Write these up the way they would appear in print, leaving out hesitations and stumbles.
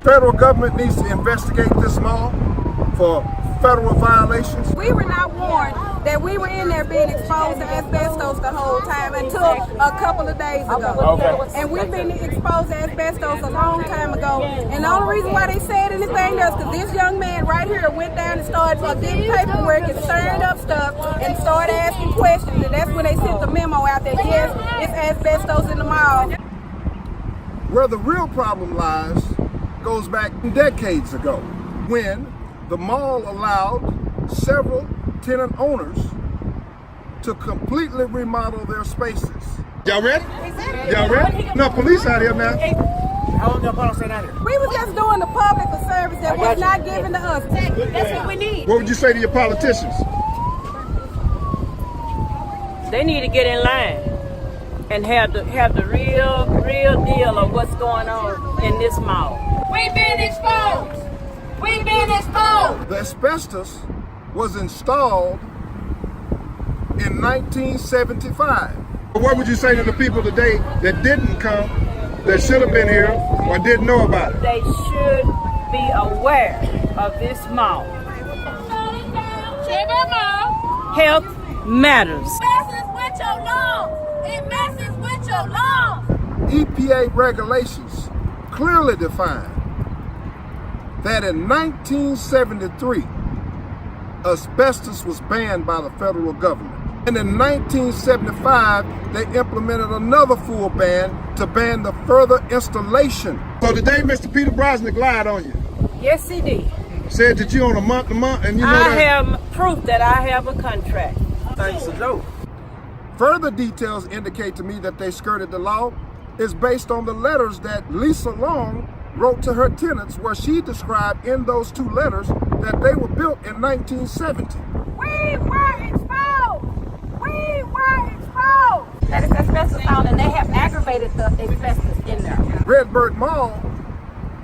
federal government needs to investigate this mall for federal violations. We were not warned that we were in there being exposed to asbestos the whole time until a couple of days ago. Okay. And we've been exposed to asbestos a long time ago. And the only reason why they said anything else because this young man right here went down and started getting paperwork and stirring up stuff and started asking questions. And that's when they sent the memo out that yes, it's asbestos in the mall. Where the real problem lies goes back decades ago when the mall allowed several tenant owners to completely remodel their spaces. Y'all ready? Y'all ready? No, police out here now. How long y'all plan on staying out here? We was just doing the public a service that was not given to us. That's what we need. What would you say to your politicians? They need to get in line and have the real deal of what's going on in this mall. We've been exposed. We've been exposed. The asbestos was installed in 1975. What would you say to the people today that didn't come, that should have been here, or didn't know about it? They should be aware of this mall. Health matters. It messes with your lungs. It messes with your lungs. EPA regulations clearly define that in 1973, asbestos was banned by the federal government. And in 1975, they implemented another full ban to ban the further installation. So today, Mr. Peter Brosnick lied on you. Yes, he did. Said that you on a month-to-month, and you know I that. have proof that I have a contract. Thanks a joke. Further details indicate to me that they skirted the law is based on the letters that Lisa Long wrote to her tenants, where she described in those two letters that they were built in 1970. We were exposed. We were exposed. That is asbestos found, and they have aggravated the asbestos in there. Redbird Mall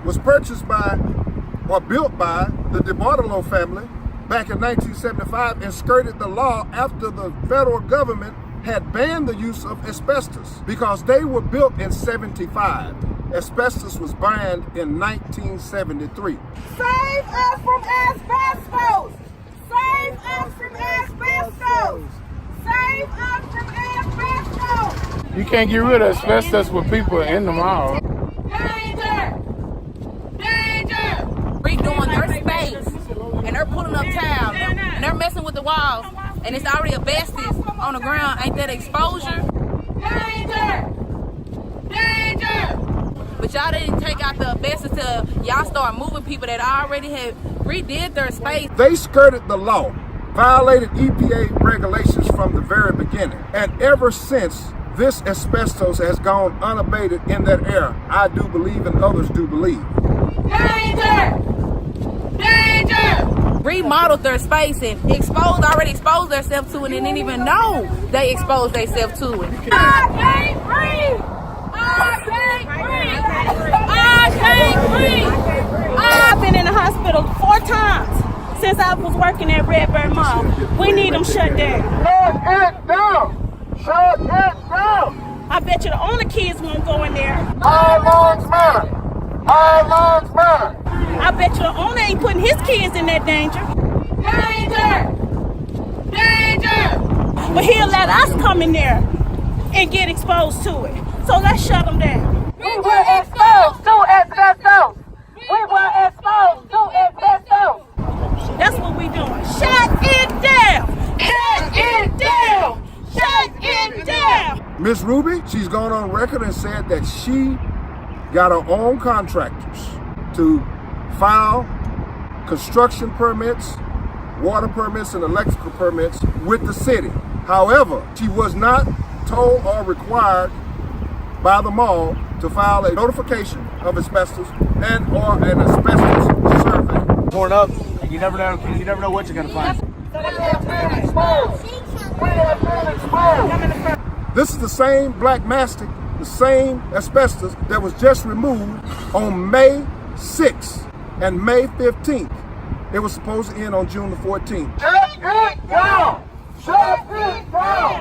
was purchased by or built by the DeBartolo family back in 1975 and skirted the law after the federal government had banned the use of asbestos because they were built in 75. Asbestos was banned in 1973. Save us from asbestos. Save us from asbestos. Save us from asbestos. You can't get rid of asbestos with people in the mall. Danger! Danger! Redoing their space, and they're pulling up tiles, and they're messing with the walls, and it's already asbestos on the ground. Ain't that exposure? Danger! Danger! But y'all didn't take out the asbestos till y'all start moving people that already had redid their space. They skirted the law, violated EPA regulations from the very beginning. And ever since, this asbestos has gone unabated in that air. I do believe and others do believe. Danger! Danger! Remodeled their space and already exposed themselves to it and didn't even know they exposed themselves to it. I can't breathe! I can't breathe! I can't breathe! I've been in the hospital 4 times since I was working at Redbird Mall. We need them shut down. Shut it down! Shut it down! I bet you the owner kids won't go in there. Our lungs matter! Our lungs matter! I bet you the owner ain't putting his kids in that danger. Danger! Danger! But he'll let us come in there and get exposed to it. So let's shut them down. We were exposed to asbestos! We were exposed to asbestos! That's what we doing. Shut it down! Shut it down! Shut it down! Miss Ruby, she's gone on record and said that she got her own contractors to file construction permits, water permits, and electrical permits with the city. However, she was not told or required by the mall to file a notification of asbestos and or an asbestos survey. Torn up, and you never know what you're gonna find. This is the same black mastic, the same asbestos that was just removed on May 6th and May 15th. It was supposed to end on June the 14th. Shut it down! Shut it down!